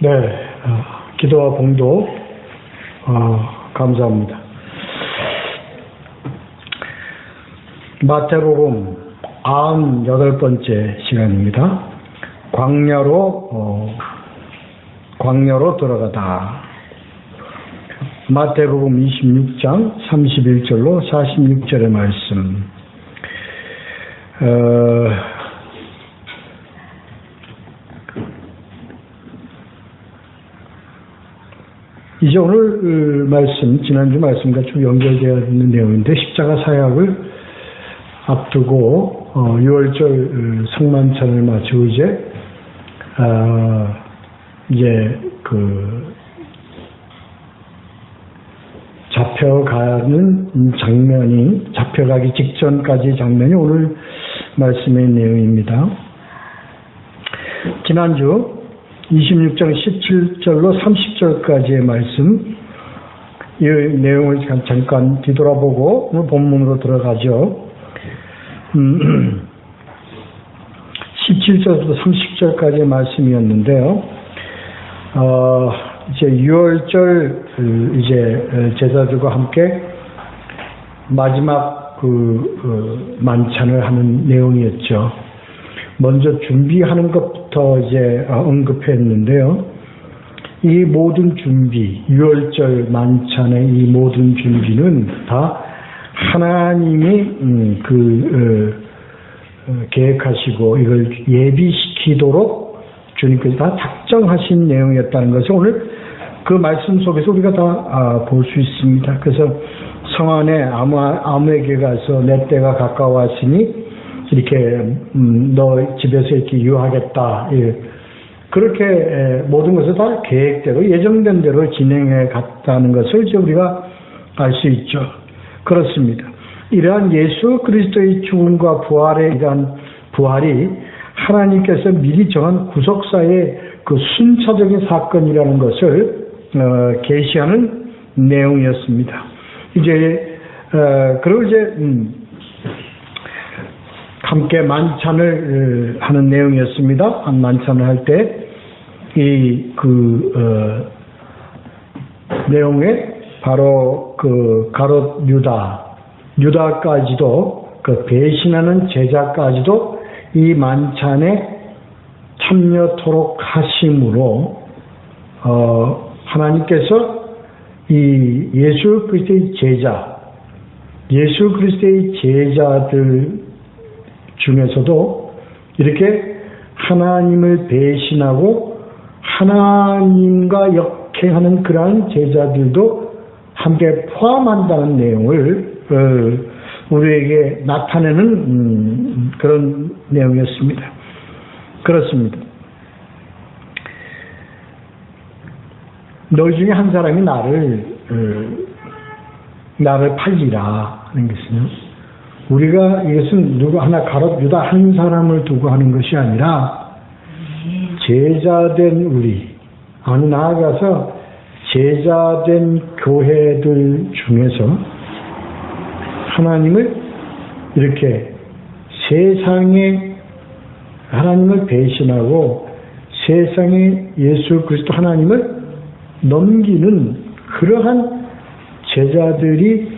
네, 기도와 봉도 감사합니다. 마태복음 98번째 시간입니다. 광야로 들어가다. 마태복음 26장 31절로 46절의 말씀. 이제 오늘 말씀, 지난주 말씀과 좀 연결되어 있는 내용인데, 십자가 사역을 앞두고 6월절 성만찬을 마치고 이제 잡혀가는 장면이, 잡혀가기 직전까지 장면이 오늘 말씀의 내용입니다. 지난주 26장 17절로 30절까지의 말씀, 이 내용을 잠깐 뒤돌아보고 오늘 본문으로 들어가죠. 17절부터 30절까지의 말씀이었는데요. 이제 6월절 이제 제자들과 함께 마지막 만찬을 하는 내용이었죠. 먼저 준비하는 것부터 이제 언급했는데요. 이 모든 준비, 6월절 만찬의 이 모든 준비는 다 하나님이 계획하시고 이걸 예비시키도록 주님께서 다 작정하신 내용이었다는 것을 오늘 그 말씀 속에서 우리가 다 볼 수 있습니다. 그래서 성 안에 아무에게 가서 내 때가 가까웠으니 이렇게 너 집에서 이렇게 유하겠다. 그렇게 모든 것을 다 계획대로 예정된 대로 진행해 갔다는 것을 이제 우리가 알 수 있죠. 그렇습니다. 이러한 예수 그리스도의 죽음과 부활의 이러한 부활이 하나님께서 미리 정한 구속사의 그 순차적인 사건이라는 것을 계시하는 내용이었습니다. 이제 그리고 이제 함께 만찬을 하는 내용이었습니다. 만찬을 할 때 내용에 바로 가롯 유다까지도 배신하는 제자까지도 이 만찬에 참여토록 하심으로 하나님께서 이 예수 그리스도의 제자들 중에서도 이렇게 하나님을 배신하고 하나님과 역행하는 그러한 제자들도 함께 포함한다는 내용을 우리에게 나타내는 그런 내용이었습니다. 그렇습니다. 너희 중에 한 사람이 나를 팔리라 하는 것은, 우리가 이것은 누구 하나 가롯 유다 한 사람을 두고 하는 것이 아니라 제자된 우리, 아니 나아가서 제자된 교회들 중에서 하나님을 이렇게 세상에 하나님을 배신하고 세상에 예수 그리스도 하나님을 넘기는 그러한 제자들이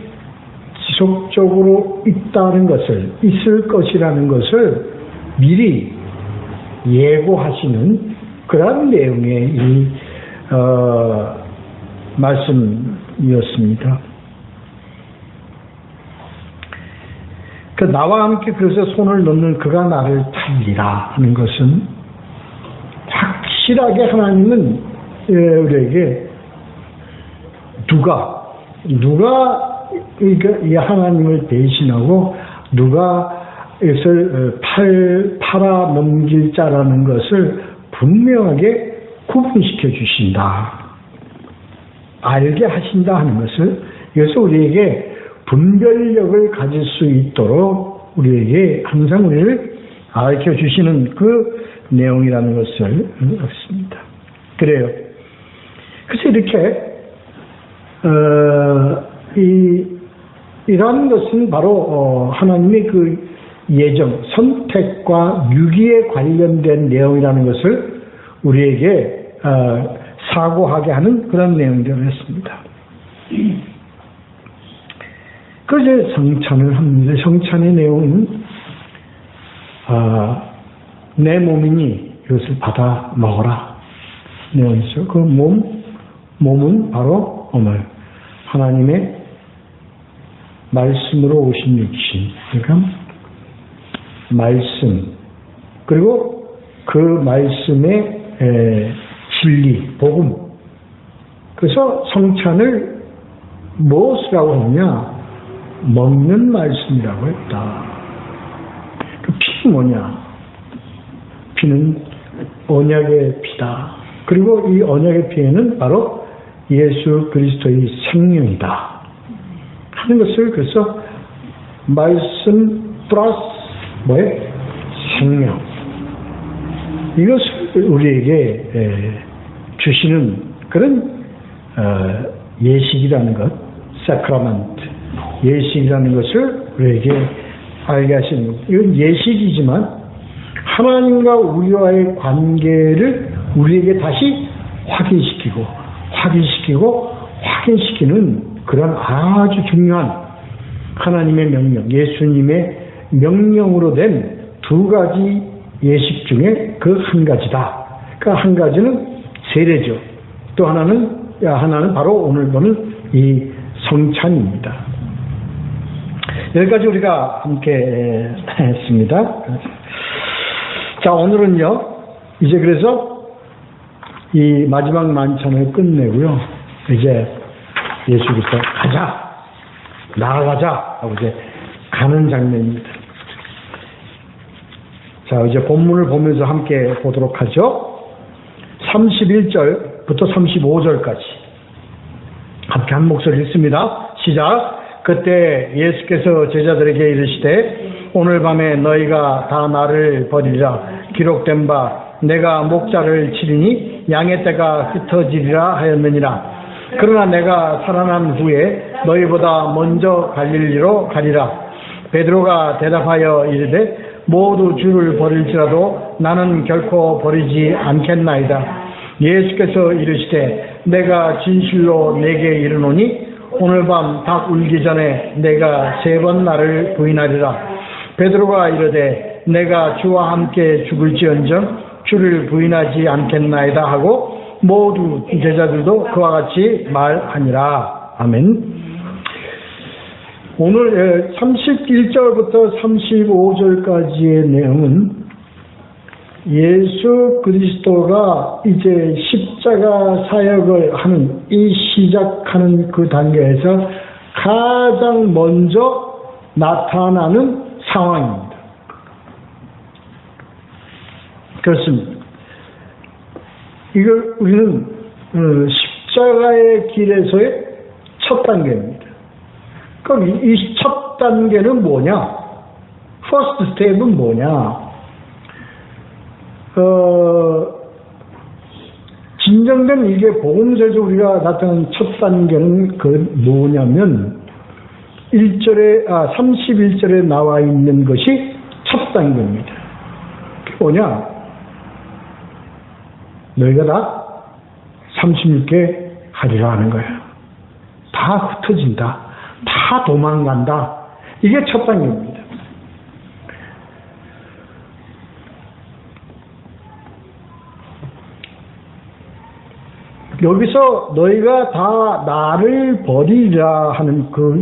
지속적으로 있을 것이라는 것을 미리 예고하시는 그런 내용의 이 말씀이었습니다. 나와 함께 그래서 손을 넣는 그가 나를 팔리라 하는 것은 확실하게 하나님은 우리에게 누가 이 하나님을 배신하고 누가 이것을 팔아 넘길 자라는 것을 분명하게 구분시켜 주신다, 알게 하신다 하는 것을, 이것을 우리에게 분별력을 가질 수 있도록 우리에게 항상 우리를 가르쳐 주시는 그 내용이라는 것을 알습니다. 그래요. 그래서 이렇게 이러한 것은 바로 하나님의 그 예정, 선택과 유기에 관련된 내용이라는 것을 우리에게 사고하게 하는 그런 내용들이었습니다. 그 이제 성찬을 합니다. 성찬의 내용은 내 몸이니 이것을 받아 먹어라 내용이죠. 그 몸은 바로 오늘 하나님의 말씀으로 오신 육신, 그러니까 말씀, 그리고 그 말씀의 진리, 복음. 그래서 성찬을 무엇이라고 했냐? 먹는 말씀이라고 했다. 그 피는 뭐냐? 피는 언약의 피다. 그리고 이 언약의 피에는 바로 예수 그리스도의 생명이다 하는 것을, 그래서 말씀 플러스 생명, 이것을 우리에게 주시는 그런 예식이라는 것, 사크라멘트, 예식이라는 것을 우리에게 알게 하시는 것. 이건 예식이지만 하나님과 우리와의 관계를 우리에게 다시 확인시키는 그런 아주 중요한 하나님의 명령, 예수님의 명령으로 된 두 가지 예식 중에 그 한 가지다. 그 한 가지는 세례죠. 또 하나는 바로 오늘 보는 이 성찬입니다. 여기까지 우리가 함께 했습니다. 자, 오늘은요, 이제 그래서 이 마지막 만찬을 끝내고요, 이제 예수 그리스도 가자, 나아가자 하고 이제 가는 장면입니다. 자, 이제 본문을 보면서 함께 보도록 하죠. 31절부터 35절까지 함께 한 목소리 읽습니다. 시작. 그때 예수께서 제자들에게 이르시되 오늘 밤에 너희가 다 나를 버리리라. 기록된 바 내가 목자를 치리니 양의 떼가 흩어지리라 하였느니라. 그러나 내가 살아난 후에 너희보다 먼저 갈릴리로 가리라. 베드로가 대답하여 이르되 모두 주를 버릴지라도 나는 결코 버리지 않겠나이다. 예수께서 이르시되 내가 진실로 내게 이르노니 오늘 밤 닭 울기 전에 내가 3번 나를 부인하리라. 베드로가 이르되 내가 주와 함께 죽을지언정 주를 부인하지 않겠나이다 하고 모두 제자들도 그와 같이 말하니라. 아멘. 오늘 31절부터 35절까지의 내용은 예수 그리스도가 이제 십자가 사역을 하는, 이 시작하는 그 단계에서 가장 먼저 나타나는 상황입니다. 그렇습니다. 이걸 우리는 십자가의 길에서의 첫 단계입니다. 그럼 이 첫 단계는 뭐냐? 퍼스트 스텝은 뭐냐? 진정된 이게 복음서에서 우리가 나타난 첫 단계는 그 뭐냐면 31절에 나와 있는 것이 첫 단계입니다. 그게 뭐냐? 너희가 다 36개 하리라 하는 거예요. 다 흩어진다. 다 도망간다. 이게 첫 단계입니다. 여기서 너희가 다 나를 버리라 하는 그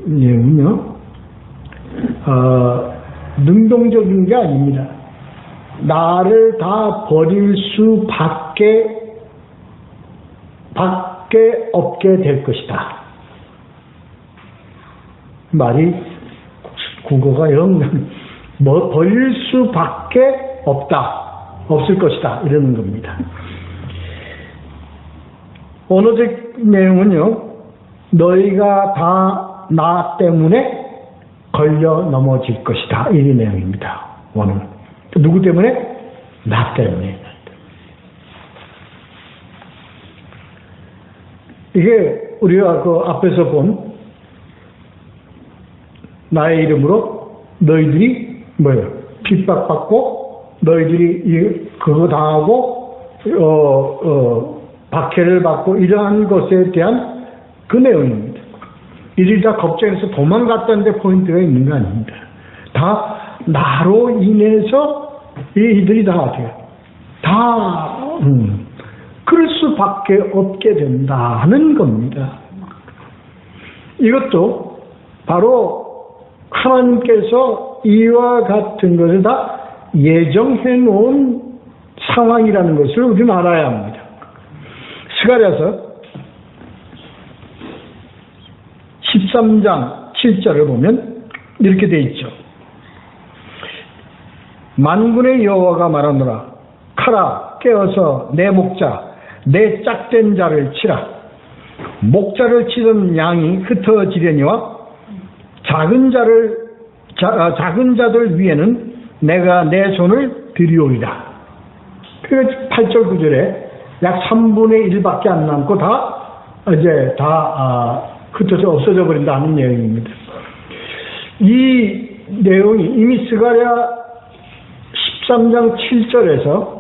내용은요, 능동적인 게 아닙니다. 나를 다 버릴 수밖에 없게 될 것이다. 말이 국어가 영 버릴 수밖에 없을 것이다 이러는 겁니다. 언어적 내용은요, 너희가 다 나 때문에 걸려 넘어질 것이다 이 내용입니다. 오늘 누구 때문에? 나 때문에. 이게 우리가 그 앞에서 본 나의 이름으로 너희들이 핍박받고 너희들이 그거 당하고 박해를 받고 이러한 것에 대한 그 내용입니다. 이들이 다 걱정해서 도망갔다는데 포인트가 있는 거 아닙니다. 다 나로 인해서 이들이 다 그럴 수밖에 없게 된다는 겁니다. 이것도 바로 하나님께서 이와 같은 것을 다 예정해 놓은 상황이라는 것을 우리는 알아야 합니다. 스가랴서 13장 7절을 보면 이렇게 되어 있죠. 만군의 여호와가 말하노라. 가라, 깨어서 내 목자, 내 짝된 자를 치라. 목자를 치던 양이 흩어지려니와 작은 자들 위에는 내가 내 손을 들이오리라. 그래서 8절 9절에 약 3분의 1밖에 안 남고 다 흩어져 없어져 버린다는 내용입니다. 이 내용이 이미 스가랴 13장 7절에서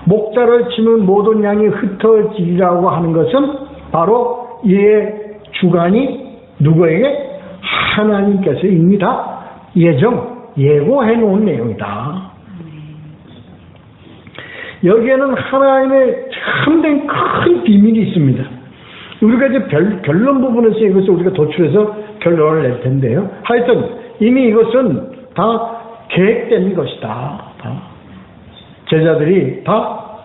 목자를 치면 모든 양이 흩어지라고 하는 것은 바로 이의 주관이 누구에게? 하나님께서 이미 다 예고해 놓은 내용이다. 여기에는 하나님의 참된 큰 비밀이 있습니다. 우리가 이제 결론 부분에서 이것을 우리가 도출해서 결론을 낼 텐데요. 하여튼 이미 이것은 다 계획된 것이다. 제자들이 다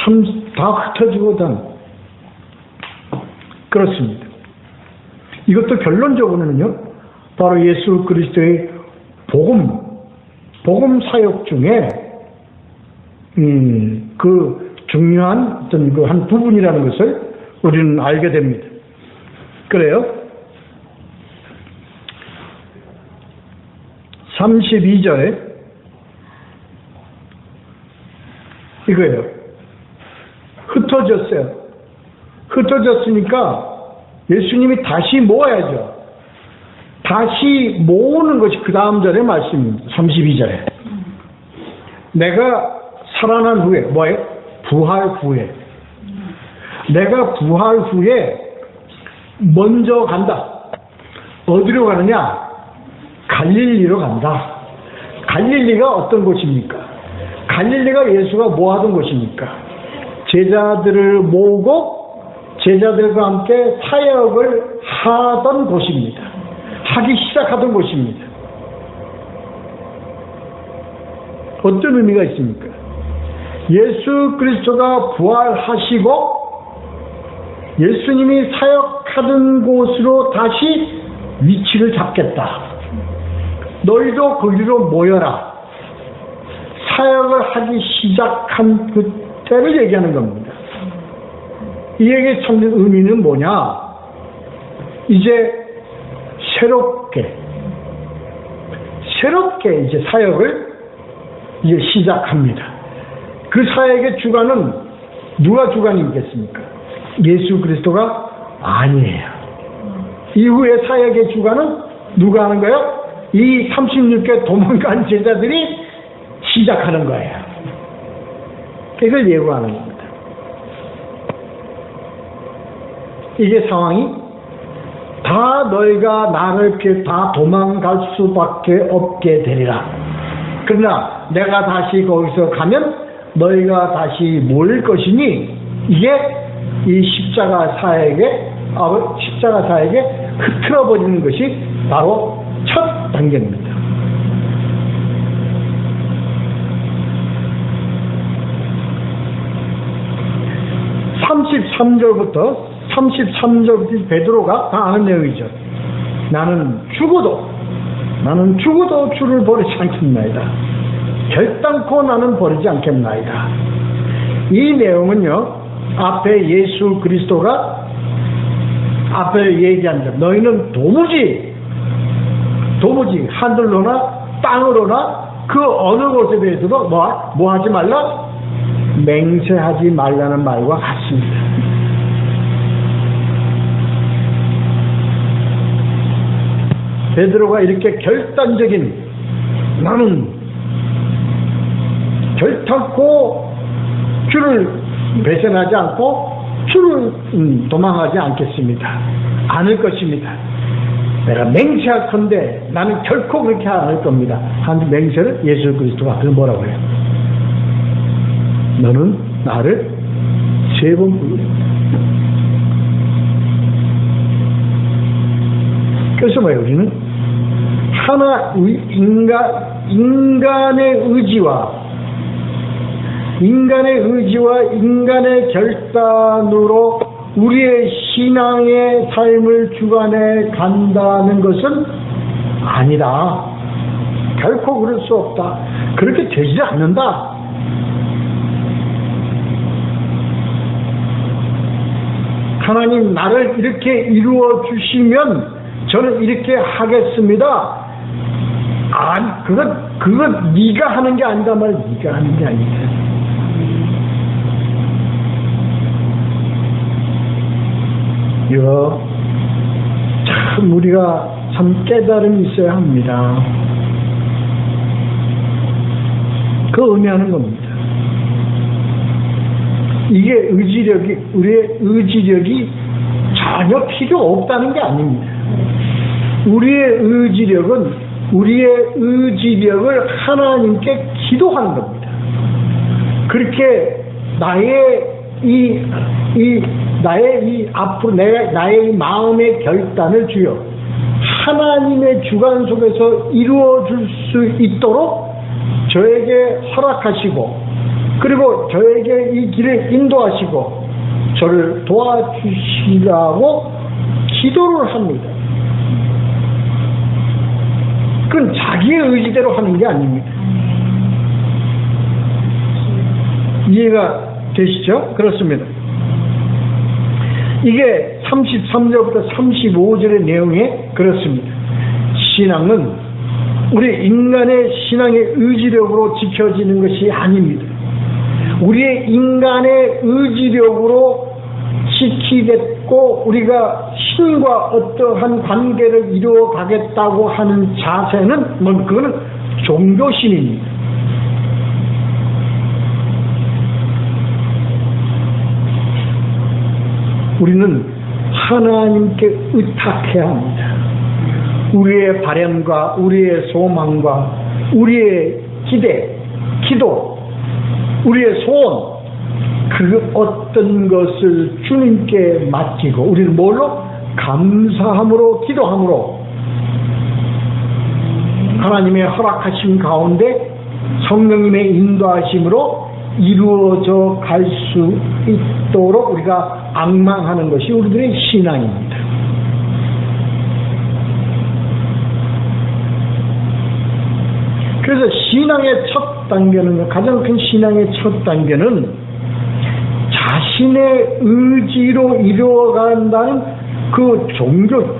흩어지고 그렇습니다. 이것도 결론적으로는요, 바로 예수 그리스도의 복음 사역 중에 그 중요한 어떤 그 한 부분이라는 것을 우리는 알게 됩니다. 그래요. 32절에 이거예요. 흩어졌으니까 예수님이 다시 모아야죠. 다시 모으는 것이 그 다음 절의 말씀입니다. 32절에. 내가 살아난 후에, 부활 후에. 내가 부활 후에 먼저 간다. 어디로 가느냐? 갈릴리로 간다. 갈릴리가 어떤 곳입니까? 갈릴리가 예수가 뭐 하던 곳입니까? 제자들을 모으고 제자들과 함께 사역을 하던 곳입니다. 하기 시작하던 곳입니다. 어떤 의미가 있습니까? 예수 그리스도가 부활하시고 예수님이 사역하던 곳으로 다시 위치를 잡겠다. 너희도 거기로 모여라. 사역을 하기 시작한 그때를 얘기하는 겁니다. 이 얘기의 참된 의미는 뭐냐? 이제 새롭게 이제 사역을 이제 시작합니다. 그 사역의 주관은 누가 주관이겠습니까? 예수 그리스도가 아니에요. 이후에 사역의 주관은 누가 하는 거예요? 이 36개 도망간 제자들이 시작하는 거예요. 이걸 예고하는 겁니다. 이게 상황이 다 너희가 나를 피해 다 도망갈 수밖에 없게 되리라. 그러나 내가 다시 거기서 가면 너희가 다시 모일 것이니 이게 이 십자가 사역에 흐트러버리는 것이 바로 첫 단계입니다. (33절부터) 33절부터 베드로가 다 아는 내용이죠. 나는 죽어도 주를 버리지 않겠나이다. 결단코 나는 버리지 않겠나이다. 이 내용은요, 앞에 예수 그리스도가 앞에 얘기한다. 너희는 도무지 하늘로나 땅으로나 그 어느 곳에 대해서도 뭐 하지 말라? 맹세하지 말라는 말과 같습니다. 베드로가 이렇게 결단적인 나는 결탄코 주를 배신하지 않고 주를 도망하지 않겠습니다. 않을 것입니다. 내가 맹세할건데 나는 결코 그렇게 않을 겁니다. 한 맹세를 예수 그리스도가 앞에서 뭐라고 해요? 너는 나를 3번 부르라. 그래서 뭐예요? 우리는 하나 인간의 의지와 인간의 결단으로 우리의 신앙의 삶을 주관해 간다는 것은 아니다. 결코 그럴 수 없다. 그렇게 되지 않는다. 하나님 나를 이렇게 이루어 주시면 저는 이렇게 하겠습니다. 아니, 그건 네가 하는 게 아니다 말, 네가 하는 게 아니다. 이거 참 우리가 참 깨달음이 있어야 합니다. 그 의미하는 겁니다. 이게 우리의 의지력이 전혀 필요 없다는 게 아닙니다. 우리의 의지력을 하나님께 기도하는 겁니다. 그렇게 나의 앞으로 나의 이 마음의 결단을 주여 하나님의 주관 속에서 이루어 줄 수 있도록 저에게 허락하시고, 그리고 저에게 이 길을 인도하시고 저를 도와주시라고 기도를 합니다. 그건 자기의 의지대로 하는 게 아닙니다. 이해가 되시죠? 그렇습니다. 이게 33절부터 35절의 내용에 그렇습니다. 신앙은 우리 인간의 신앙의 의지력으로 지켜지는 것이 아닙니다. 우리의 인간의 의지력으로 지키겠고 우리가 신과 어떠한 관계를 이루어 가겠다고 하는 자세는 그거는 종교신입니다. 우리는 하나님께 의탁해야 합니다. 우리의 바람과 우리의 소망과 우리의 기대, 기도, 우리의 소원, 그 어떤 것을 주님께 맡기고 우리는 뭘로? 감사함으로, 기도함으로 하나님의 허락하심 가운데 성령님의 인도하심으로 이루어져 갈 수 있도록 우리가 앙망하는 것이 우리들의 신앙입니다. 그래서 신앙의 첫 단계는, 가장 큰 신앙의 첫 단계는 자신의 의지로 이루어간다는 그 종교,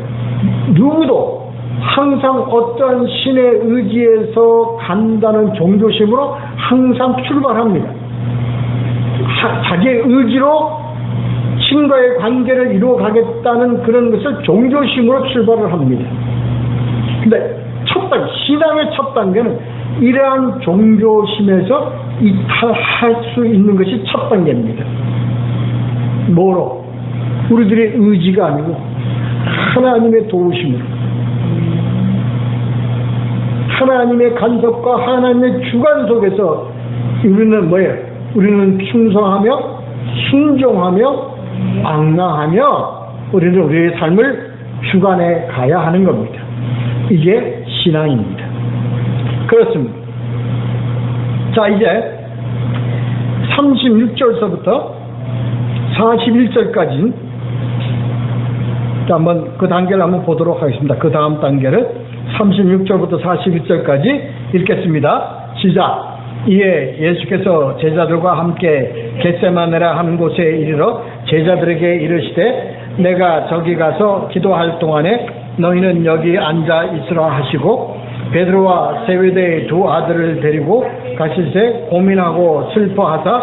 누구도 항상 어떠한 신의 의지에서 간다는 종교심으로 항상 출발합니다. 자기의 의지로 신과의 관계를 이루어가겠다는 그런 것을 종교심으로 출발을 합니다. 근데 신앙의 첫 단계는 이러한 종교심에서 이탈할 수 있는 것이 첫 단계입니다. 뭐로? 우리들의 의지가 아니고 하나님의 도우심으로, 하나님의 간섭과 하나님의 주관 속에서 우리는 뭐예요? 우리는 충성하며 순종하며 앙망하며 우리는 우리의 삶을 주관해 가야 하는 겁니다. 이게 신앙입니다. 그렇습니다. 자, 이제 36절서부터 41절까지 한번 그 단계를 한번 보도록 하겠습니다. 그 다음 단계를 36절부터 41절까지 읽겠습니다. 시작. 이에 예수께서 제자들과 함께 겟세마네라 하는 곳에 이르러 제자들에게 이르시되 내가 저기 가서 기도할 동안에 너희는 여기 앉아 있으라 하시고 베드로와 세베대의 두 아들을 데리고 가실새 고민하고 슬퍼하사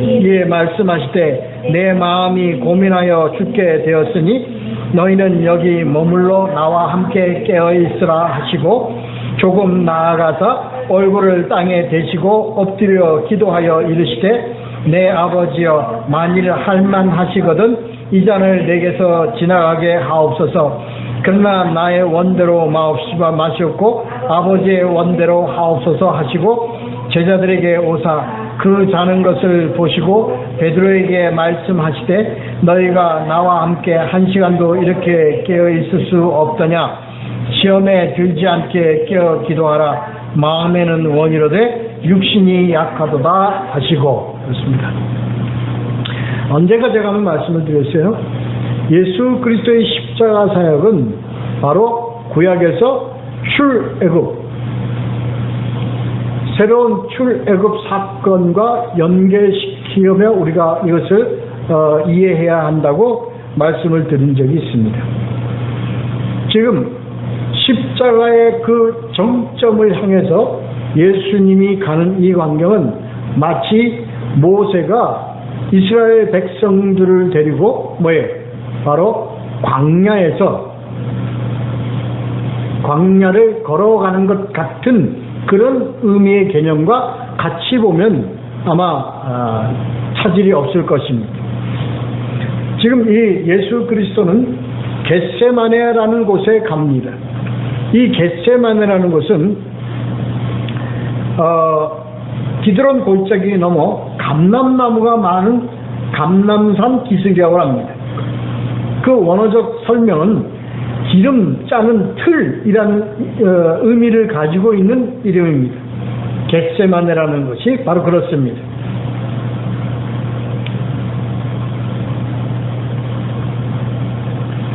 이에 말씀하시되 내 마음이 고민하여 죽게 되었으니 너희는 여기 머물러 나와 함께 깨어 있으라 하시고 조금 나아가서 얼굴을 땅에 대시고 엎드려 기도하여 이르시되 내 아버지여 만일 할만하시거든 이 잔을 내게서 지나가게 하옵소서. 그러나 나의 원대로 마시옵고 아버지의 원대로 하옵소서 하시고 제자들에게 오사 그 자는 것을 보시고 베드로에게 말씀하시되 너희가 나와 함께 한 시간도 이렇게 깨어 있을 수 없더냐. 시험에 들지 않게 깨어 기도하라. 마음에는 원이로되 육신이 약하도다 하시고. 그렇습니다. 언젠가 제가 한번 말씀을 드렸어요. 예수 그리스도의 십자가 사역은 바로 구약에서 출애굽, 새로운 출애굽 사건과 연계시키며 우리가 이것을 이해해야 한다고 말씀을 드린 적이 있습니다. 지금 십자가의 그 정점을 향해서 예수님이 가는 이 광경은 마치 모세가 이스라엘 백성들을 데리고 바로 광야를 걸어가는 것 같은 그런 의미의 개념과 같이 보면 아마 차질이 없을 것입니다. 지금 이 예수 그리스도는 겟세마네라는 곳에 갑니다. 이 겟세마네라는 곳은 기드론 골짜기 넘어 감람나무가 많은 감람산 기슭이라고 합니다. 그 원어적 설명은 기름 짜는 틀이라는 의미를 가지고 있는 이름입니다. 겟세마네라는 것이 바로 그렇습니다.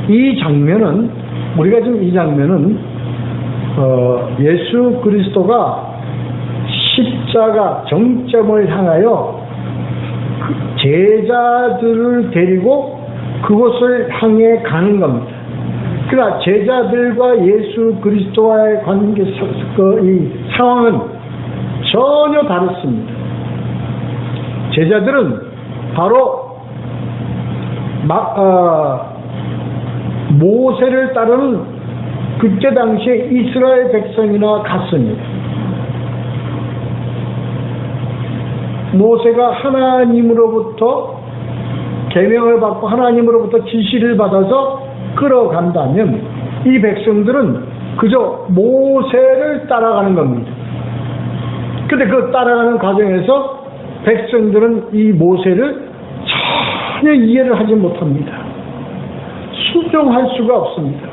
이 장면은 우리가 지금 이 장면은 예수 그리스도가 십자가 정점을 향하여 제자들을 데리고 그곳을 향해 가는 겁니다. 그러나 제자들과 예수 그리스도와의 관계 이 상황은 전혀 다릅니다. 제자들은 바로 모세를 따르는 그때 당시에 이스라엘 백성이나 같습니다. 모세가 하나님으로부터 계명을 받고 하나님으로부터 지시를 받아서 끌어간다면 이 백성들은 그저 모세를 따라가는 겁니다. 그런데 그 따라가는 과정에서 백성들은 이 모세를 전혀 이해를 하지 못합니다. 순종할 수가 없습니다.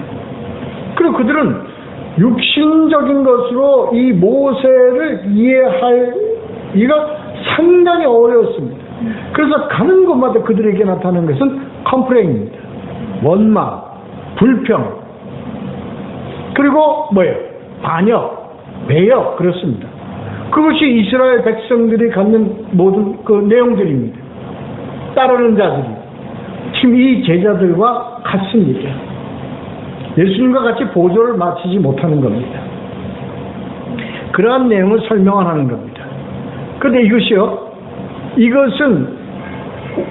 그리고 그들은 육신적인 것으로 이 모세를 이해하기가 상당히 어려웠습니다. 그래서 가는 곳마다 그들에게 나타나는 것은 컴플레인입니다. 원망, 불평, 그리고 반역, 배역, 그렇습니다. 그것이 이스라엘 백성들이 갖는 모든 그 내용들입니다. 따르는 자들이 지금 이 제자들과 같습니다. 예수님과 같이 보조를 마치지 못하는 겁니다. 그러한 내용을 설명하는 겁니다. 그런데 이것은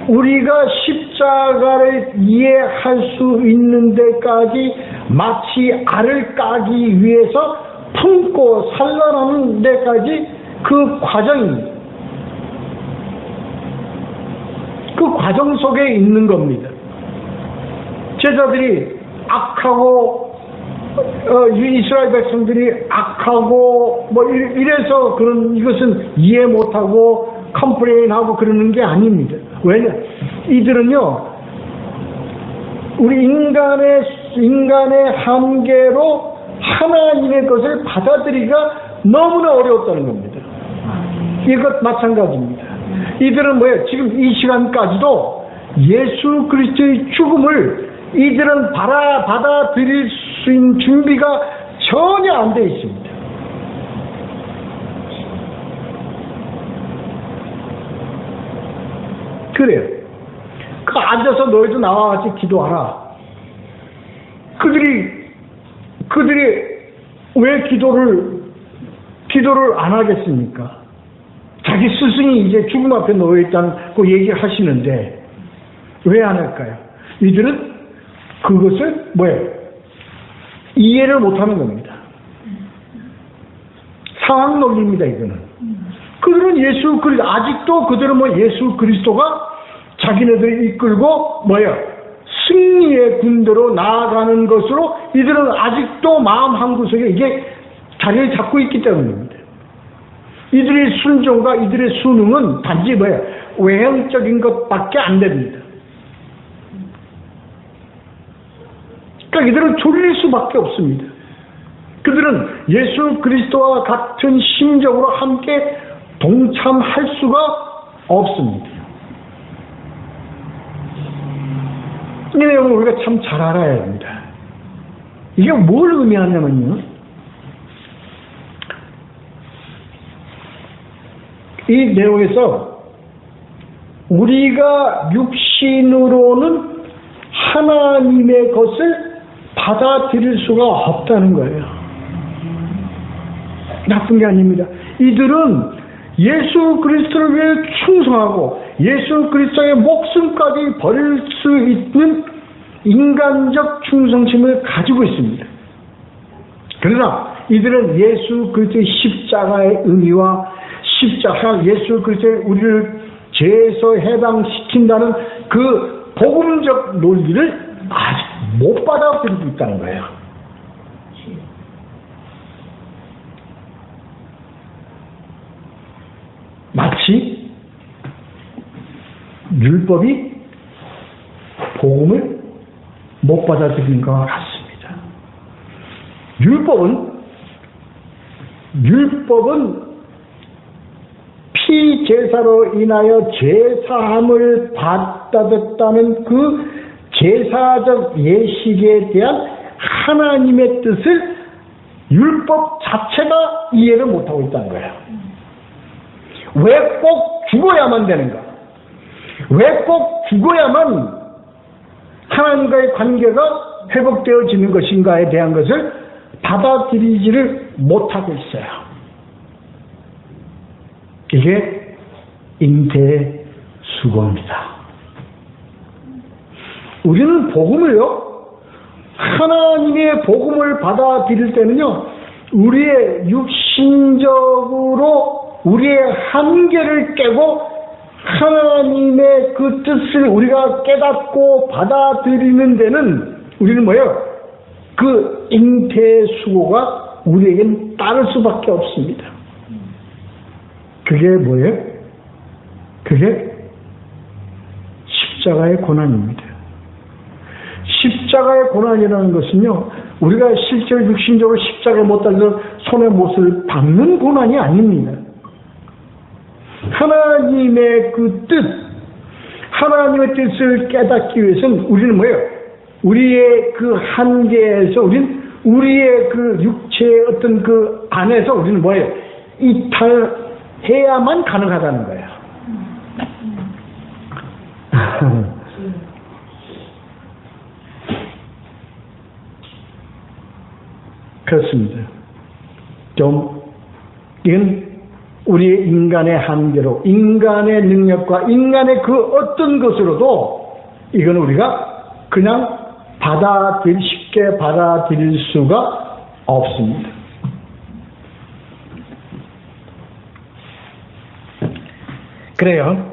우리가 십자가를 이해할 수 있는 데까지 마치 알을 까기 위해서 품고 살라라는 데까지 그 과정입니다. 그 과정 속에 있는 겁니다. 제자들이 악하고 이스라엘 백성들이 악하고 이래서 이것은 이해 못하고 컴플레인하고 그러는 게 아닙니다. 왜냐? 이들은요, 우리 인간의 한계로 하나님의 것을 받아들이기가 너무나 어려웠다는 겁니다. 이것 마찬가지입니다. 이들은 지금 이 시간까지도 예수 그리스도의 죽음을 이들은 받아들일 수 있는 준비가 전혀 안 돼 있습니다. 그래요. 앉아서 너희도 나와 같이 기도하라. 그들이 왜 기도를 안 하겠습니까? 자기 스승이 이제 죽음 앞에 놓여있다고 얘기를 하시는데 왜 안 할까요? 이들은 그것을 이해를 못하는 겁니다. 상황 논리입니다, 이거는. 그들은 아직도 그들은 예수 그리스도가 자기네들을 이끌고 승리의 군대로 나아가는 것으로 이들은 아직도 마음 한구석에 이게 자리를 잡고 있기 때문입니다. 이들의 순종과 이들의 순응은 단지 외형적인 것밖에 안 됩니다. 그러니까 이들은 졸릴 수밖에 없습니다. 그들은 예수 그리스도와 같은 심정으로 함께 동참할 수가 없습니다. 이 내용을 우리가 참 잘 알아야 합니다. 이게 뭘 의미하냐면요, 이 내용에서 우리가 육신으로는 하나님의 것을 받아들일 수가 없다는 거예요. 나쁜 게 아닙니다. 이들은 예수 그리스도를 위해 충성하고 예수 그리스도의 목숨까지 버릴 수 있는 인간적 충성심을 가지고 있습니다. 그러나 이들은 예수 그리스도의 십자가의 의미와 예수 그리스도의 우리를 죄에서 해방시킨다는 그 복음적 논리를 아직 못 받아들이고 있다는 거예요. 마치 율법이 복음을 못 받아들이는 것과 같습니다. 율법은 피제사로 인하여 죄사함을 받았다는 그 제사적 예식에 대한 하나님의 뜻을 율법 자체가 이해를 못하고 있다는 거예요. 왜 꼭 죽어야만 되는가? 왜 꼭 죽어야만 하나님과의 관계가 회복되어지는 것인가에 대한 것을 받아들이지를 못하고 있어요. 이게 잉태의 수고입니다. 우리는 복음을요, 하나님의 복음을 받아들일 때는요, 우리의 육신적으로 우리의 한계를 깨고 하나님의 그 뜻을 우리가 깨닫고 받아들이는 데는 우리는 그 잉태의 수고가 우리에겐 따를 수밖에 없습니다. 그게 뭐예요? 그게 십자가의 고난입니다. 십자가의 고난이라는 것은요, 우리가 실제로 육신적으로 십자가에 못 달려 손에 못을 박는 고난이 아닙니다. 하나님의 그 뜻, 하나님의 뜻을 깨닫기 위해서는 우리는 우리의 그 한계에서 우리의 그 육체의 어떤 그 안에서 우리는 이탈해야만 가능하다는 거예요. 그렇습니다. 이건 우리의 인간의 한계로, 인간의 능력과 인간의 그 어떤 것으로도 이건 우리가 그냥 쉽게 받아들일 수가 없습니다. 그래요.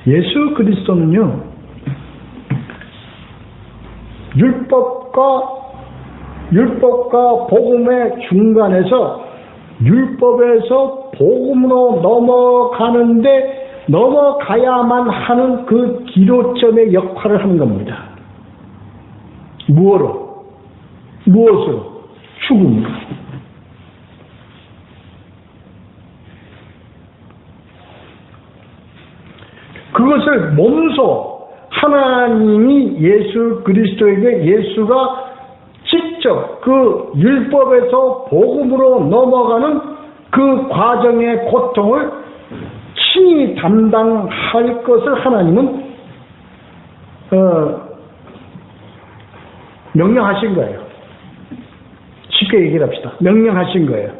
예수 그리스도는요, 율법과 복음의 중간에서 율법에서 복음으로 넘어가야만 하는 그 기로점의 역할을 하는 겁니다. 무엇으로? 죽음으로. 그것을 몸소 하나님이 예수 그리스도에게 예수가 직접 그 율법에서 복음으로 넘어가는 그 과정의 고통을 친히 담당할 것을 하나님은 명령하신 거예요. 쉽게 얘기를 합시다. 명령하신 거예요.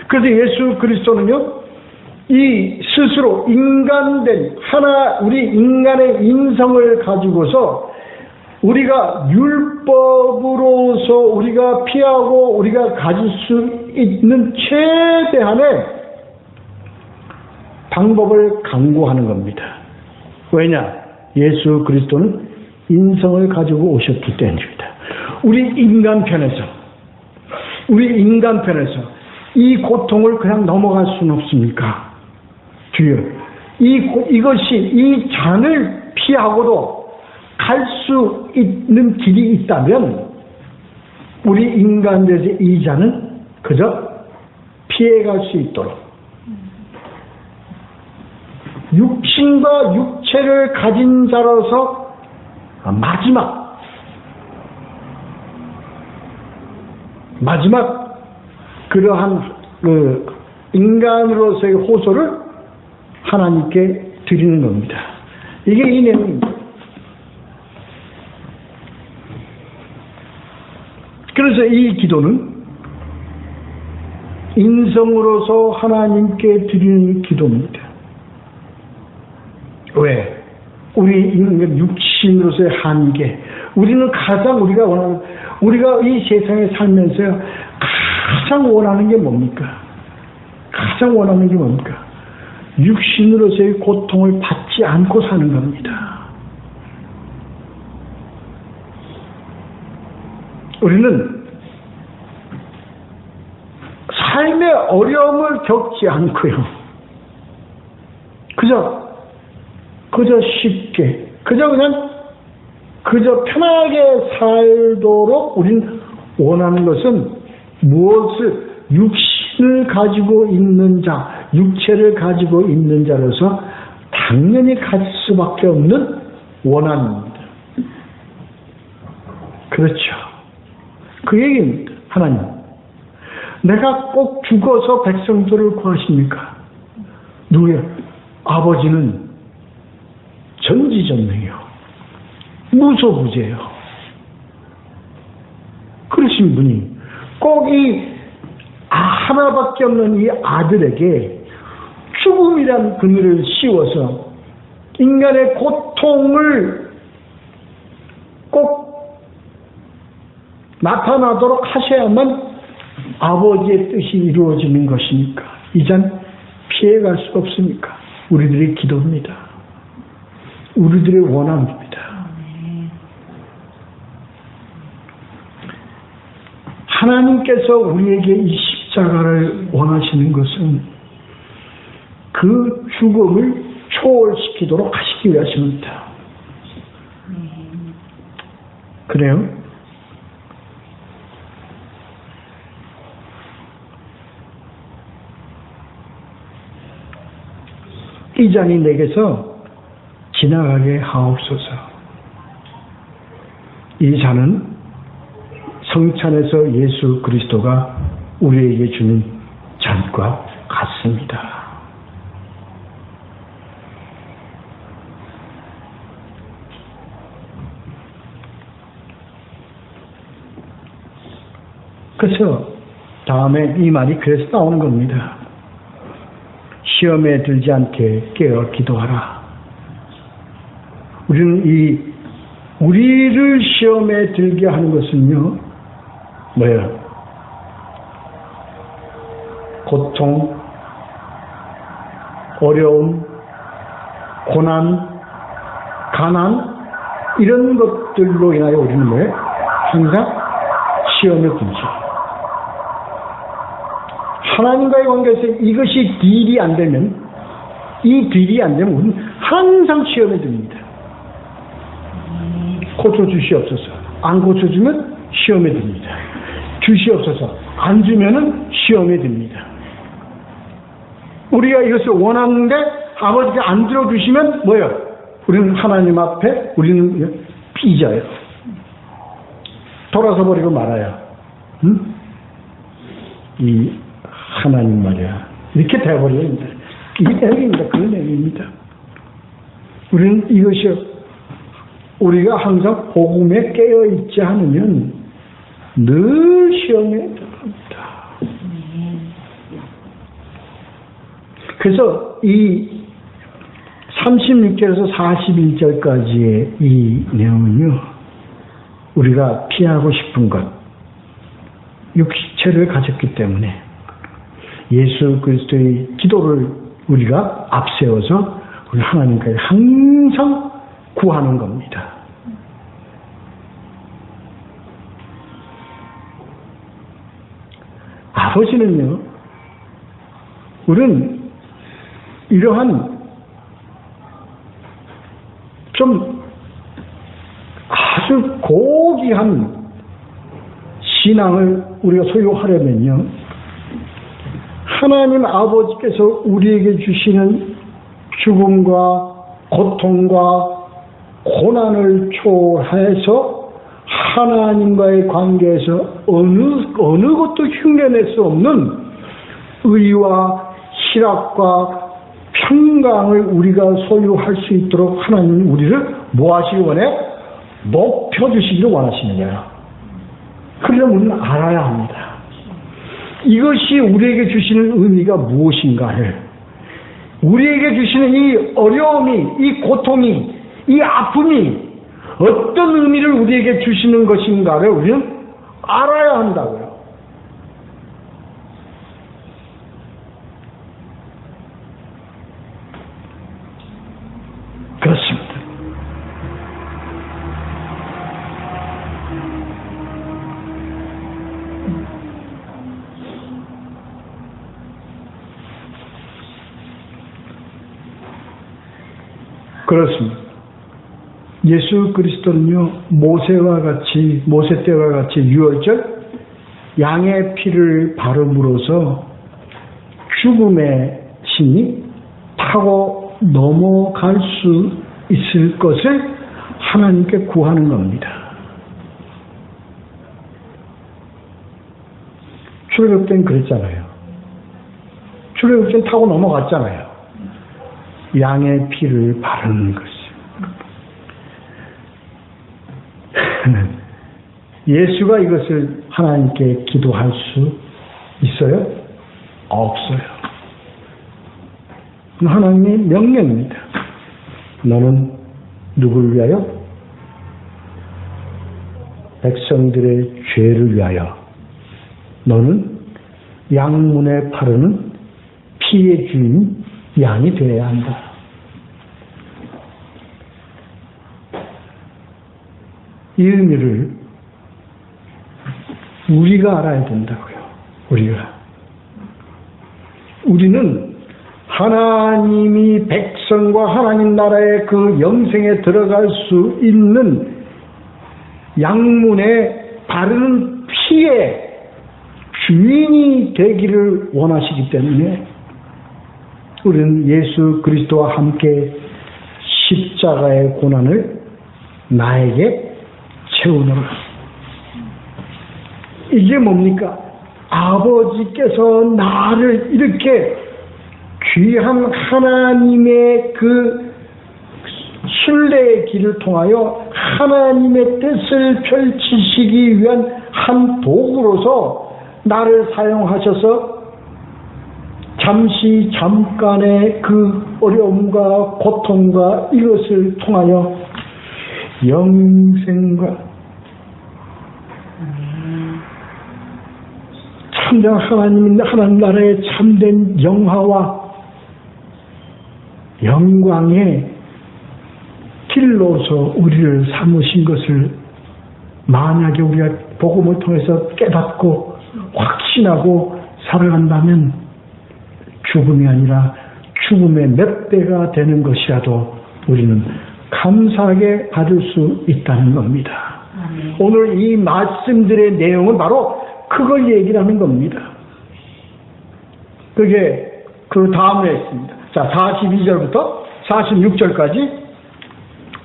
그래서 예수 그리스도는요, 이 스스로 인간된 우리 인간의 인성을 가지고서 우리가 율법으로서 우리가 피하고 우리가 가질 수 있는 최대한의 방법을 강구하는 겁니다. 왜냐? 예수 그리스도는 인성을 가지고 오셨기 때문입니다. 우리 인간 편에서 이 고통을 그냥 넘어갈 수는 없습니까? 주여, 이것이 이 잔을 피하고도 갈 수 있는 길이 있다면 우리 인간들의 이 잔은 그저 피해갈 수 있도록 육신과 육체를 가진 자로서 마지막 그러한 인간으로서의 호소를 하나님께 드리는 겁니다. 이게 이 내용입니다. 그래서 이 기도는 인성으로서 하나님께 드리는 기도입니다. 왜? 우리 인간 육신으로서의 한계, 우리는 가장 우리가 원하는, 우리가 이 세상에 살면서 가장 원하는 게 뭡니까? 가장 원하는 게 뭡니까? 육신으로서의 고통을 받지 않고 사는 겁니다. 우리는 삶의 어려움을 겪지 않고요. 그저 쉽게, 그저 편하게 살도록 우리는 원하는 것은 무엇을 육신을 가지고 있는 자, 육체를 가지고 있는 자로서 당연히 가질 수밖에 없는 원함입니다. 그렇죠. 그 얘기입니다. 하나님, 내가 꼭 죽어서 백성들을 구하십니까? 누구야? 아버지는 전지전능해요. 무소부재예요. 그러신 분이 꼭 이 하나밖에 없는 이 아들에게 죽음이란 그늘을 씌워서 인간의 고통을 꼭 나타나도록 하셔야만 아버지의 뜻이 이루어지는 것이니까 이 잔 피해갈 수 없으니까 우리들의 기도입니다. 우리들의 원함입니다. 하나님께서 우리에게 이 십자가를 원하시는 것은 그 죽음을 초월시키도록 하시기 위하십니다. 그래요? 이 잔이 내게서 지나가게 하옵소서. 이 잔은 성찬에서 예수 그리스도가 우리에게 주는 잔과 같습니다. 그래서 다음에 이 말이 그래서 나오는 겁니다. 시험에 들지 않게 깨어 기도하라. 우리는 우리를 시험에 들게 하는 것은요, 뭐야? 고통, 어려움, 고난, 가난, 이런 것들로 인하여 우리는 뭐예요? 항상 시험에 들지. 하나님과의 관계에서 이것이 딜이 안 되면, 우리는 항상 시험에 듭니다. 고쳐주시옵소서. 안 고쳐주면 시험에 듭니다. 주시옵소서. 안 주면은 시험에 듭니다. 우리가 이것을 원하는데 아버지가 안 들어주시면 뭐예요? 우리는 하나님 앞에 우리는 삐져요. 돌아서 버리고 말아요. 응? 이 하나님 말이야. 이렇게 돼버려요. 이게 내용입니다. 그런 내용입니다. 우리는 이것이 우리가 항상 복음에 깨어있지 않으면 늘 시험에 들어갑니다. 그래서 이 36절에서 41절까지의 이 내용은요, 우리가 피하고 싶은 것, 육체를 가졌기 때문에 예수 그리스도의 기도를 우리가 앞세워서 우리 하나님께 항상 구하는 겁니다. 아버지는요, 우리는 이러한 좀 아주 고귀한 신앙을 우리가 소유하려면요, 하나님 아버지께서 우리에게 주시는 죽음과 고통과 고난을 초월해서 하나님과의 관계에서 어느 것도 흉내낼 수 없는 의와 희락과 평강을 우리가 소유할 수 있도록 하나님은 우리를 뭐 하시기 원해? 높여주시기를 원하시는 거예요. 그러려면 우리는 알아야 합니다. 이것이 우리에게 주시는 의미가 무엇인가를, 우리에게 주시는 이 어려움이, 이 고통이, 이 아픔이 어떤 의미를 우리에게 주시는 것인가를 우리는 알아야 한다고요. 그렇습니다. 그렇습니다. 예수 그리스도는요, 모세 때와 같이 유월절 양의 피를 바름으로써 죽음의 신이 타고 넘어갈 수 있을 것을 하나님께 구하는 겁니다. 출애굽 때는 그랬잖아요. 출애굽 때는 타고 넘어갔잖아요. 양의 피를 바르는 것이. 예수가 이것을 하나님께 기도할 수 있어요? 없어요. 하나님의 명령입니다. 너는 누구를 위하여? 백성들의 죄를 위하여. 너는 양문에 바르는 피의 주인 양이 되어야 한다. 이 의미를 우리가 알아야 된다고요. 우리는 하나님이 백성과 하나님 나라의 그 영생에 들어갈 수 있는 양문에 바르는 피의 주인이 되기를 원하시기 때문에 우리는 예수 그리스도와 함께 십자가의 고난을 나에게 채우는 것. 이게 뭡니까? 아버지께서 나를 이렇게 귀한 하나님의 그 순례의 길을 통하여 하나님의 뜻을 펼치시기 위한 한 도구로서 나를 사용하셔서 잠깐의 그 어려움과 고통과 이것을 통하여 영생과 참된 하나님 나라의 참된 영화와 영광의 길로서 우리를 삼으신 것을 만약에 우리가 복음을 통해서 깨닫고 확신하고 살아간다면 죽음이 아니라 죽음의 몇 배가 되는 것이라도 우리는 감사하게 받을 수 있다는 겁니다. 오늘 이 말씀들의 내용은 바로 그걸 얘기를 하는 겁니다. 그게 그 다음에 있습니다. 자, 42절부터 46절까지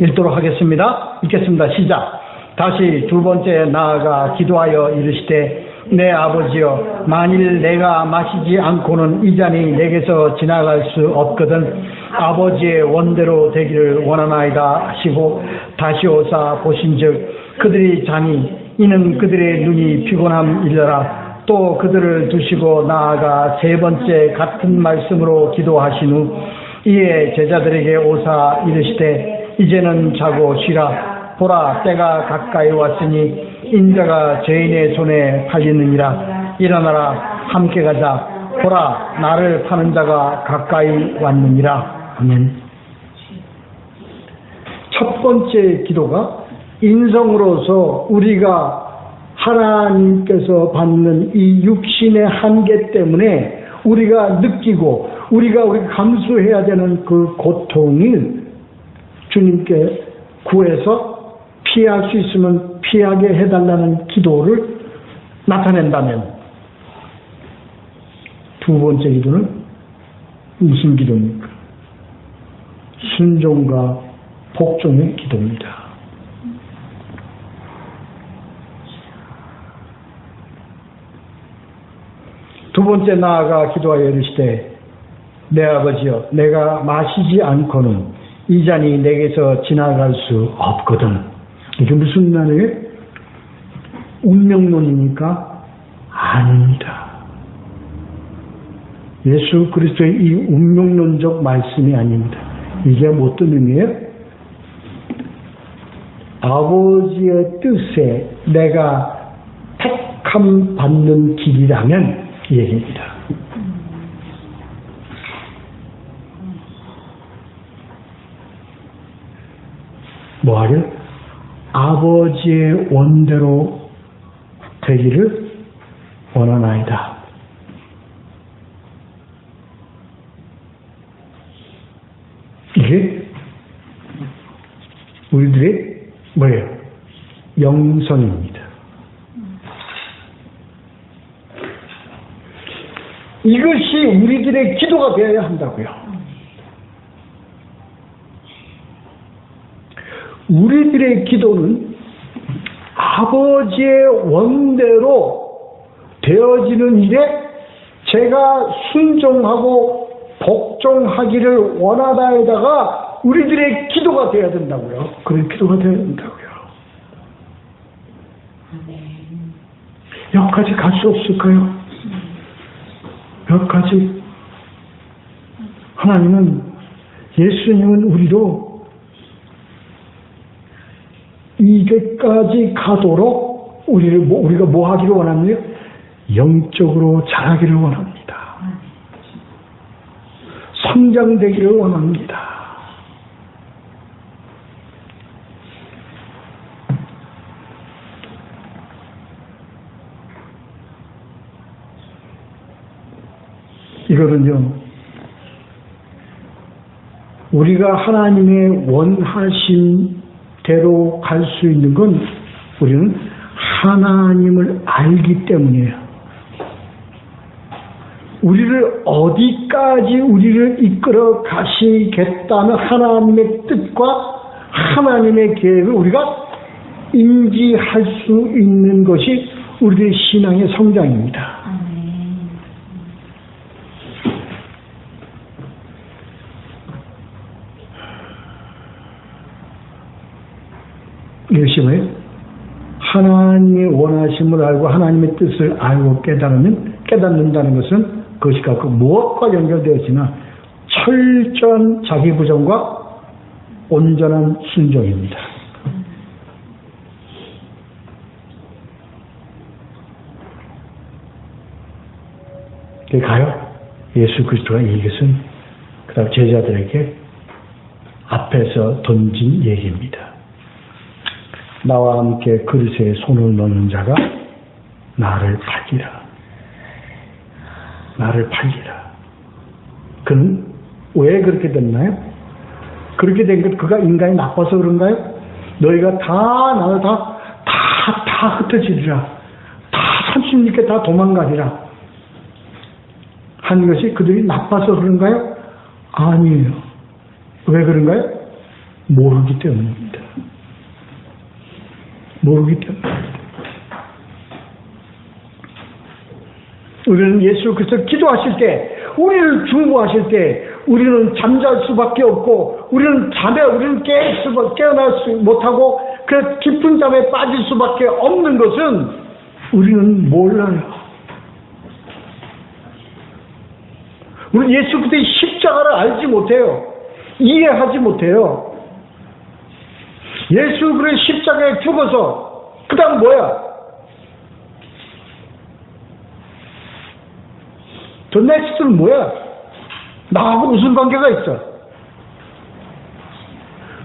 읽도록 하겠습니다. 읽겠습니다. 시작. 다시 두 번째 나아가 기도하여 이르시되 내 아버지여, 만일 내가 마시지 않고는 이 잔이 내게서 지나갈 수 없거든 아버지의 원대로 되기를 원하나이다 하시고 다시 오사 보신즉 그들이 자니 이는 그들의 눈이 피곤함이더라. 또 그들을 두시고 나아가 세 번째 같은 말씀으로 기도하신 후 이에 제자들에게 오사 이르시되 이제는 자고 쉬라. 보라 때가 가까이 왔으니 인자가 죄인의 손에 팔리느니라. 일어나라 함께 가자. 보라 나를 파는 자가 가까이 왔느니라. 아멘. 첫 번째 기도가 인성으로서 우리가 하나님께서 받는 이 육신의 한계 때문에 우리가 느끼고 우리가 감수해야 되는 그 고통을 주님께 구해서 피할 수 있으면 피하게 해달라는 기도를 나타낸다면, 두 번째 기도는 무슨 기도입니까? 순종과 복종의 기도입니다. 두 번째 나아가 기도하여 이르시되 내 아버지여 내가 마시지 않고는 이 잔이 내게서 지나갈 수 없거든. 이게 무슨 말이에요? 운명론이니까 아닙니다. 예수 그리스도의 이 운명론적 말씀이 아닙니다. 이게 어떤 의미예요? 아버지의 뜻에 내가 택함 받는 길이라면 이 얘기입니다. 뭐하길? 아버지의 원대로 되기를 원하나이다. 이게 우리들의 뭐예요? 영성입니다. 이것이 우리들의 기도가 되어야 한다고요. 우리들의 기도는 아버지의 원대로 되어지는 일에 제가 순종하고 복종하기를 원하다에다가 우리들의 기도가 되어야 된다고요. 그런 기도가 되어야 된다고요. 여기까지 갈 수 없을까요? 여기까지. 하나님은, 예수님은 우리로 이게까지 가도록 우리가 뭐 하기를 원합니까? 영적으로 자라기를 원합니다. 성장되기를 원합니다. 이거는요, 우리가 하나님의 원하신 대로 갈 수 있는 건 우리는 하나님을 알기 때문이에요. 우리를 어디까지 우리를 이끌어 가시겠다는 하나님의 뜻과 하나님의 계획을 우리가 인지할 수 있는 것이 우리의 신앙의 성장입니다. 이것이 뭐예요? 하나님의 원하심을 알고 하나님의 뜻을 알고 깨닫는다는 것은 그것이 갖고 무엇과 연결되었으나 철저한 자기부정과 온전한 순종입니다. 그게 가요. 예수 그리스도가 이것은 그 다음 제자들에게 앞에서 던진 얘기입니다. 나와 함께 그릇에 손을 넣는 자가 나를 팔리라. 나를 팔리라. 그는 왜 그렇게 됐나요? 그렇게 된 것, 그가 인간이 나빠서 그런가요? 너희가 나를 다 흩어지리라. 다 삼십리께 다 도망가리라. 한 것이 그들이 나빠서 그런가요? 아니에요. 왜 그런가요? 모르기 때문입니다. 모르기 때문입니다. 우리는 예수 그리스도 기도하실 때, 우리를 중보하실 때, 우리는 잠잘 수밖에 없고, 우리는 깨어날 수 못하고, 그 깊은 잠에 빠질 수밖에 없는 것은 우리는 몰라요. 우리는 예수 그리스도의 십자가를 알지 못해요. 이해하지 못해요. 예수 그리스도 십자가에 죽어서 그 다음 뭐야? 더 넥스트는 뭐야? 나하고 무슨 관계가 있어?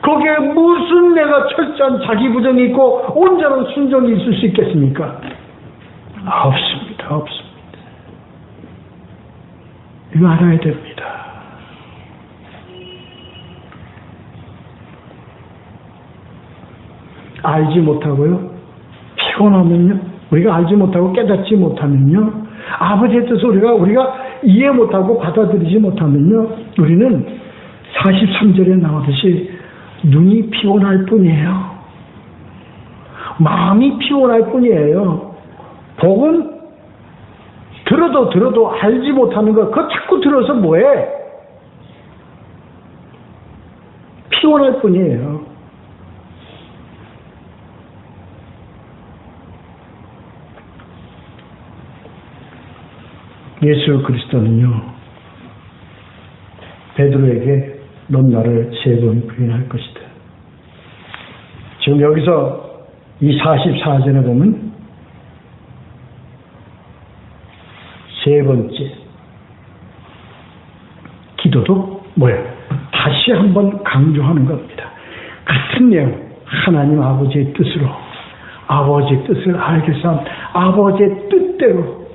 거기에 무슨 내가 철저한 자기 부정이 있고 온전한 순종이 있을 수 있겠습니까? 없습니다. 없습니다. 이거 알아야 됩니다. 알지 못하고요. 피곤하면요. 우리가 알지 못하고 깨닫지 못하면요. 아버지의 뜻을 우리가 이해 못하고 받아들이지 못하면요. 우리는 43절에 나오듯이 눈이 피곤할 뿐이에요. 마음이 피곤할 뿐이에요. 복은 들어도 알지 못하는 거 그거 자꾸 들어서 뭐해? 피곤할 뿐이에요. 예수 그리스도는요, 베드로에게 넌 나를 3번 부인할 것이다. 지금 여기서 이 44절에 보면 3번째 기도도 뭐예요? 다시 한번 강조하는 겁니다. 같은 내용, 하나님 아버지의 뜻으로, 아버지의 뜻을 알게 한 아버지의 뜻대로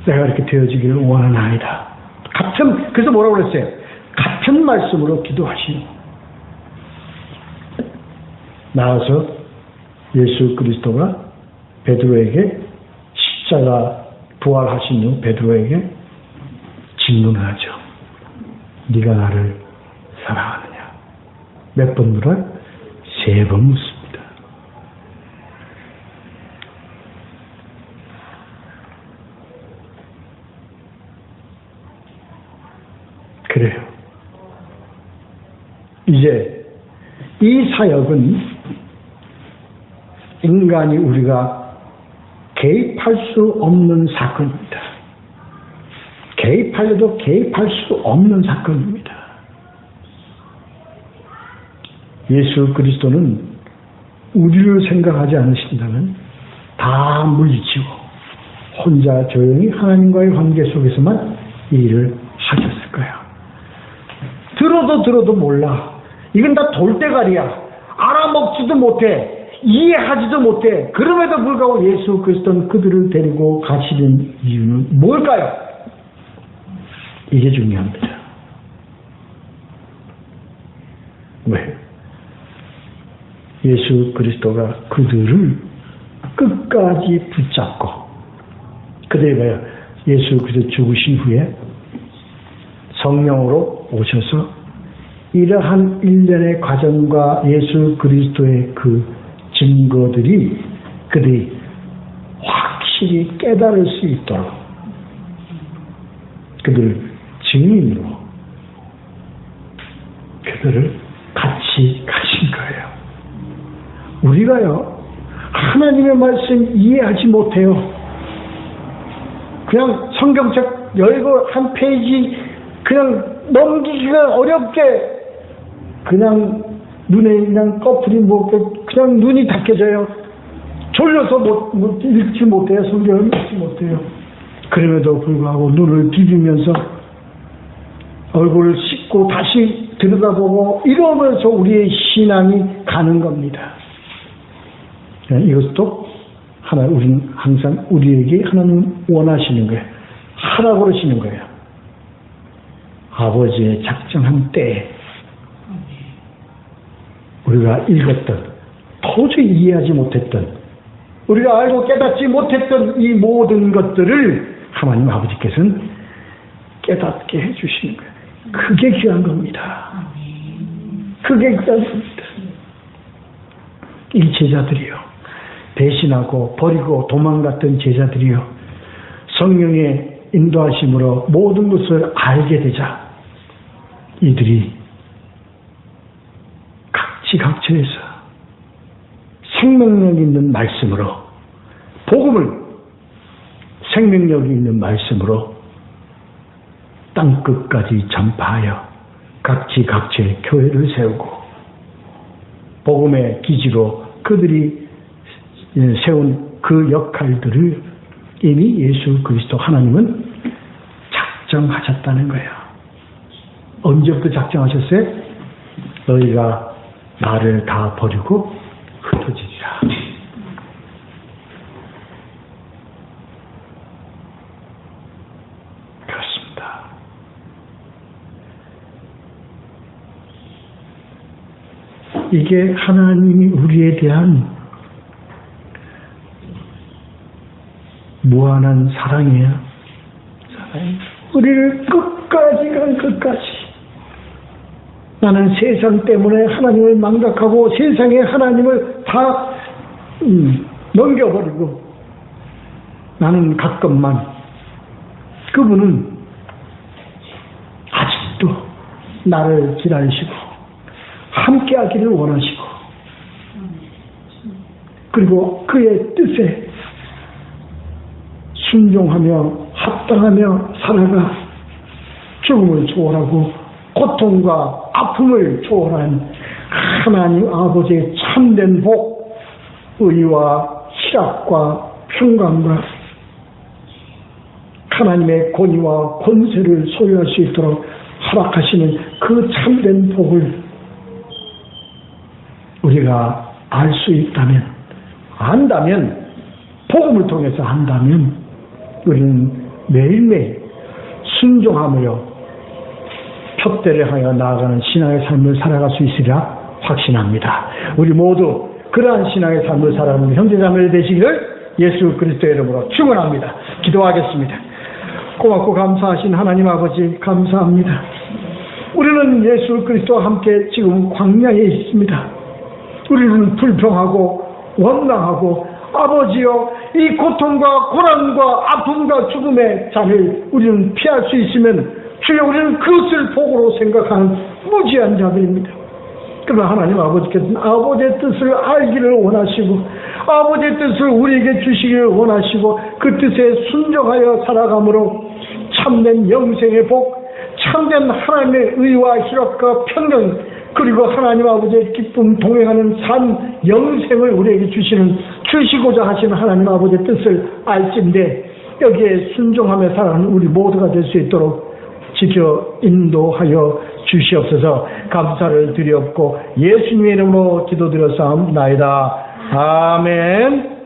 내가 이렇게 되어지기를 원하나이다. 그래서 뭐라고 그랬어요? 같은 말씀으로 기도하시오. 나아서 예수 그리스도가 베드로에게 십자가 부활하신 후 베드로에게 질문을 하죠. 네가 나를 사랑하느냐? 몇 번 물어요? 3번 묻습니다. 그래요. 이제 이 사역은 인간이 우리가 개입할 수 없는 사건입니다. 개입하려도 개입할 수 없는 사건입니다. 예수 그리스도는 우리를 생각하지 않으신다면 다 물리치고 혼자 조용히 하나님과의 관계 속에서만 이 일을 하셨을 거예요. 들어도 몰라. 이건 다 돌대가리야. 알아먹지도 못해. 이해하지도 못해. 그럼에도 불구하고 예수 그리스도는 그들을 데리고 가시는 이유는 뭘까요? 이게 중요합니다. 왜? 예수 그리스도가 그들을 끝까지 붙잡고, 그들이 예수 그리스도 죽으신 후에 성령으로 오셔서 이러한 일련의 과정과 예수 그리스도의 그 증거들이 그들이 확실히 깨달을 수 있도록 그들 증인으로 그들을 같이 가신 거예요. 우리가요, 하나님의 말씀 이해하지 못해요. 그냥 성경책 열고 한 페이지 그냥 넘기기가 어렵게 그냥 눈에 그냥 꺼풀이 먹고 그냥 눈이 닫혀져요. 졸려서 읽지 못해요. 성경을 읽지 못해요. 그럼에도 불구하고 눈을 비비면서 얼굴을 씻고 다시 들여다보고 이러면서 우리의 신앙이 가는 겁니다. 이것도 우리는 항상 우리에게 하나님 원하시는 거예요. 하라고 그러시는 거예요. 아버지의 작정한 때에 우리가 읽었던, 도저히 이해하지 못했던, 우리가 알고 깨닫지 못했던 이 모든 것들을 하나님 아버지께서는 깨닫게 해주시는 거예요. 그게 귀한 겁니다. 그게 귀한 겁니다. 이 제자들이요, 배신하고 버리고 도망갔던 제자들이요, 성령의 인도하심으로 모든 것을 알게 되자 이들이 각지각처에서 생명력 있는 말씀으로, 복음을 생명력이 있는 말씀으로 땅끝까지 전파하여 각지각처의 교회를 세우고 복음의 기지로 그들이 세운 그 역할들을 이미 예수 그리스도 하나님은 작정하셨다는 거예요. 언제부터 작정하셨어요? 너희가 나를 다 버리고 흩어지리라. 그렇습니다. 이게 하나님이 우리에 대한 무한한 사랑이에요. 우리를 끝까지 나는 세상 때문에 하나님을 망각하고 세상에 하나님을 다 넘겨버리고 나는 가끔만 그분은 아직도 나를 기다리시고 함께 하기를 원하시고 그리고 그의 뜻에 순종하며 합당하며 살아가 죽음을 초월하고 고통과 아픔을 초월한 하나님 아버지의 참된 복, 의와 희락과 평강과 하나님의 권위와 권세를 소유할 수 있도록 허락하시는 그 참된 복을 우리가 알 수 있다면, 안다면, 복음을 통해서 안다면 우리는 매일매일 순종하며 푯대를 하여 나아가는 신앙의 삶을 살아갈 수 있으리라 확신합니다. 우리 모두 그러한 신앙의 삶을 살아가는 형제자매들 되시기를 예수 그리스도의 이름으로 축원합니다. 기도하겠습니다. 고맙고 감사하신 하나님 아버지 감사합니다. 우리는 예수 그리스도와 함께 지금 광야에 있습니다. 우리는 불평하고 원망하고 아버지여 이 고통과 고난과 아픔과 죽음의 잔을 우리는 피할 수 있으면 주여 우리는 그것을 복으로 생각하는 무지한 자들입니다. 그러나 하나님 아버지께서는 아버지의 뜻을 알기를 원하시고 아버지의 뜻을 우리에게 주시기를 원하시고 그 뜻에 순종하여 살아감으로 참된 영생의 복, 참된 하나님의 의와 희락과 평강 그리고 하나님 아버지의 기쁨 동행하는 산 영생을 우리에게 주시고자 하시는 하나님 아버지의 뜻을 알진대 여기에 순종하며 살아가는 우리 모두가 될 수 있도록 지켜 인도하여 주시옵소서. 감사를 드리옵고 예수님의 이름으로 기도드렸사옵나이다. 아멘.